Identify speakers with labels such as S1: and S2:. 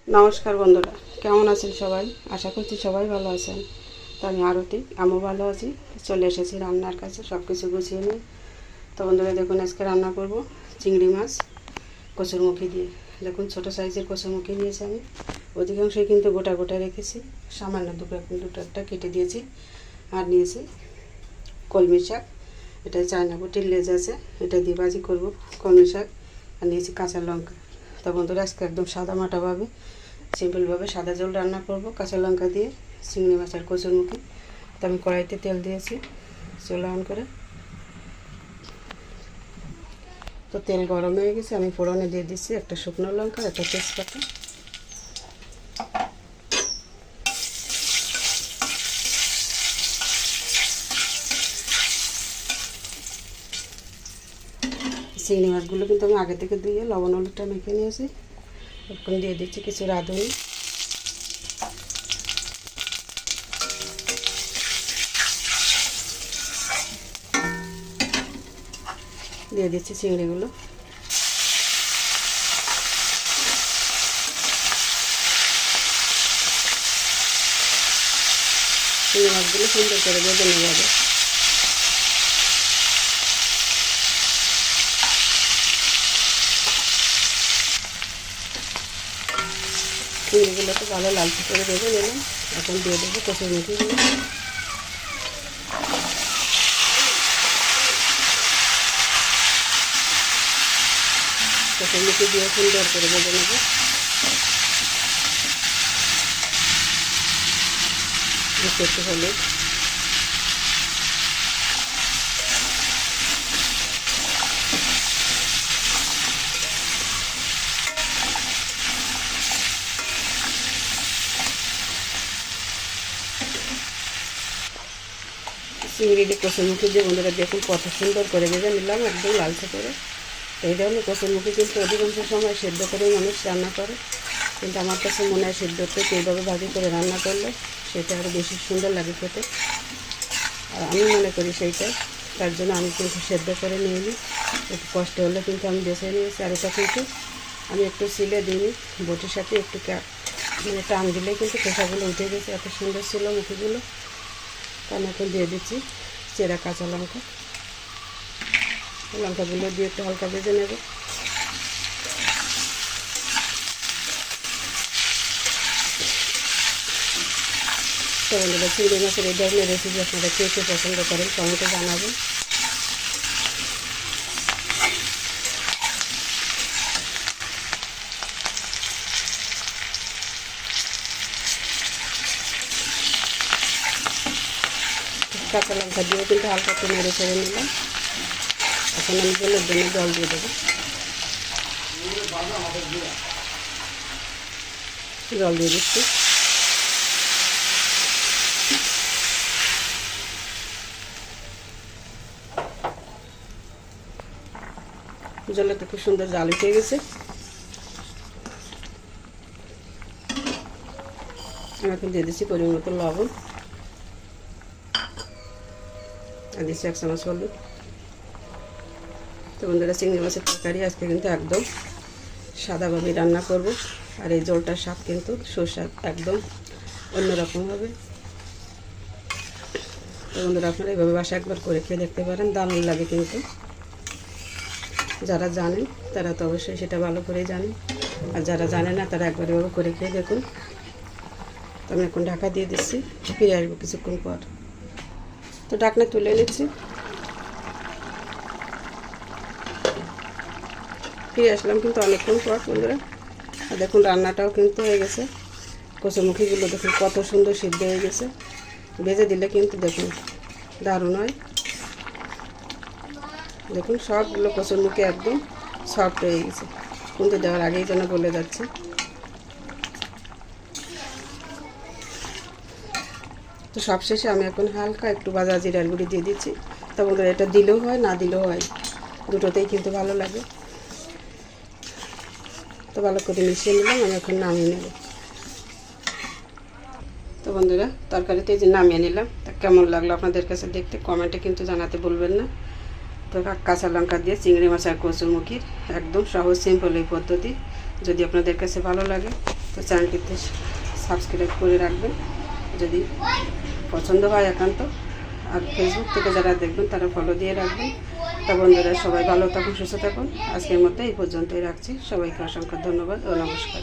S1: নমস্কার বন্ধুরা, কেমন আছেন সবাই? আশা করছি সবাই ভালো আছেন। তো আমি আরতি, আমিও ভালো আছি। চলে এসেছি রান্নার কাছে, সব কিছু গুছিয়ে নিয়ে। তো বন্ধুরা দেখুন, আজকে রান্না করব চিংড়ি মাছ কচুরমুখী দিয়ে। দেখুন ছোটো সাইজের কচুরমুখী নিয়েছি আমি, অধিকাংশই কিন্তু গোটা গোটা রেখেছি, সামান্য দুটো একটা কেটে দিয়েছি। আর নিয়েছি কলমি শাক, এটা চায়না বুটির লেজ আছে, এটা দিয়ে ভাজি করব কলমি শাক। আর নিয়েছি কাঁচা লঙ্কা। তো বন্ধুরা আজকে একদম সাদা মাটাভাবে সিম্পলভাবে সাদা ঝোল রান্না করব কাঁচা লঙ্কা দিয়ে চিংড়ি মাছ আর কচুরমুখী। তো আমি কড়াইতে তেল দিয়েছি, চুলা অন করে। তো তেল গরম হয়ে গেছে, আমি ফোড়নে দিয়ে দিচ্ছি একটা শুকনো লঙ্কা, একটা তেজপাতা। চিংড়ি মাছগুলো কিন্তু আমি আগে থেকে ধুয়ে লবণ হলুদটা মেখে নিয়েছি। এখন দিয়ে দিচ্ছি কিছু রাঁধুনি, দিয়ে দিচ্ছি চিংড়িগুলো। চিংড়ি মাছগুলো সুন্দর করে ভেজে নেওয়া যাবে। চিংড়িগুলোকে ভালো লালচে করে ভেজে নিলাম। এখন দিয়ে দেবো কচুরমুখীগুলো। কচুরমুখী দিয়ে সুন্দর করে ভেজে নেব। একটু হলুদ, চিংড়ি দিয়ে কচুরমুখী দিয়ে বন্ধুরা দেখুন কত সুন্দর করে ভেজে নিলাম, একদম লালচে করে। তো এই ধরনের কচুরমুখী কিন্তু অধিকাংশ সময় সেদ্ধ করেই মানুষ রান্না করে, কিন্তু আমার কাছে মনে হয় সেদ্ধ থেকে এইভাবে ভাজি করে রান্না করলে সেটা আরও বেশি সুন্দর লাগে খেতে। আর আমি মনে করি সেইটা, তার জন্য আমি কিন্তু সেদ্ধ করে নিয়ে নিই। একটু কষ্ট হলে কিন্তু আমি বেছে নিয়েছি। আর এটা কিন্তু আমি একটু সিলে দিইনি, বটির সাথে একটু মানে টান দিলে কিন্তু খোসাগুলো উঠে গেছে, এত সুন্দর ছিল মুখিগুলো। তার এখন দিয়ে দিচ্ছি চেরা কাঁচা লঙ্কা। লঙ্কাগুলো দিয়ে একটু হালকা ভেজে নেব। তো বন্ধুরা চিংড়ি মাছের এই ধরনের রেসিপি আপনারা কে কে পছন্দ করেন কমেন্টে জানাবেন। কাঁচা লঙ্কা দিয়ে কিন্তু হালকা একটু নেড়ে ছেড়ে নিলাম। এখন আমি জলের জন্য জল দিয়ে দেবো। জল দিয়ে দিচ্ছি। জলটা খুব সুন্দর জাল উঠে গেছে। আমি এখন দিয়ে দিচ্ছি পরিমাণ মতো লবণ, আর দিচ্ছি 1 চামচ হলুদ। তো বন্ধুরা চিংড়ি মাছের তরকারি আজকে কিন্তু একদম সাদাভাবে রান্না করব। আর এই জলটার স্বাদ কিন্তু সুস্বাদ, একদম অন্যরকম হবে। তো বন্ধুরা আপনারা এইভাবে বাসা একবার করে খেয়ে দেখতে পারেন, দারুণ লাগে কিন্তু। যারা জানেন তারা তো অবশ্যই সেটা ভালো করেই জানেন, আর যারা জানে না তারা একবার এভাবে করে খেয়ে দেখুন। তো আমি এখন ঢাকা দিয়ে দিচ্ছি, ফিরে আসবো কিছুক্ষণ পর। তো ঢাকনা তুলে নিচ্ছি, ফিরে আসলাম কিন্তু অনেকক্ষণ পর বন্ধুরা। আর দেখুন রান্নাটাও কিন্তু হয়ে গেছে। কচুরমুখীগুলো দেখুন কত সুন্দর সিদ্ধ হয়ে গেছে। ভেজে দিলে কিন্তু দেখুন দারুণ হয়। দেখুন সবগুলো কচুরমুখী একদম সফট হয়ে গেছে, কিন্তু দেওয়ার আগেই যেন গলে যাচ্ছে। তো সবশেষে আমি এখন হালকা একটু ভাজা জিরার গুঁড়ি দিয়ে দিচ্ছি। তো বন্ধুরা এটা দিলেও হয়, না দিলেও হয়, দুটোতেই কিন্তু ভালো লাগে। তো ভালো করে মিশিয়ে নিলাম, আমি এখন নামিয়ে নেব। তো বন্ধুরা তরকারিতে যে নামিয়ে নিলাম, তা কেমন লাগলো আপনাদের কাছে দেখতে কমেন্টে কিন্তু জানাতে ভুলবেন না। তো কাঁচা লঙ্কা দিয়ে চিংড়ি মাছ আর কচুরমুখির একদম সহজ সিম্পল এই পদ্ধতি। যদি আপনাদের কাছে ভালো লাগে তো চ্যানেলটিতে সাবস্ক্রাইব করে রাখবেন যদি পছন্দ হয় একান্ত। আর ফেসবুক থেকে যারা দেখবেন তারা ফলো দিয়ে রাখবেন। তা বন্ধুরা সবাই ভালো থাকুন, সুস্থ থাকুন। আজকের মতো এই পর্যন্তই রাখছি। সবাইকে অসংখ্য ধন্যবাদ ও নমস্কার।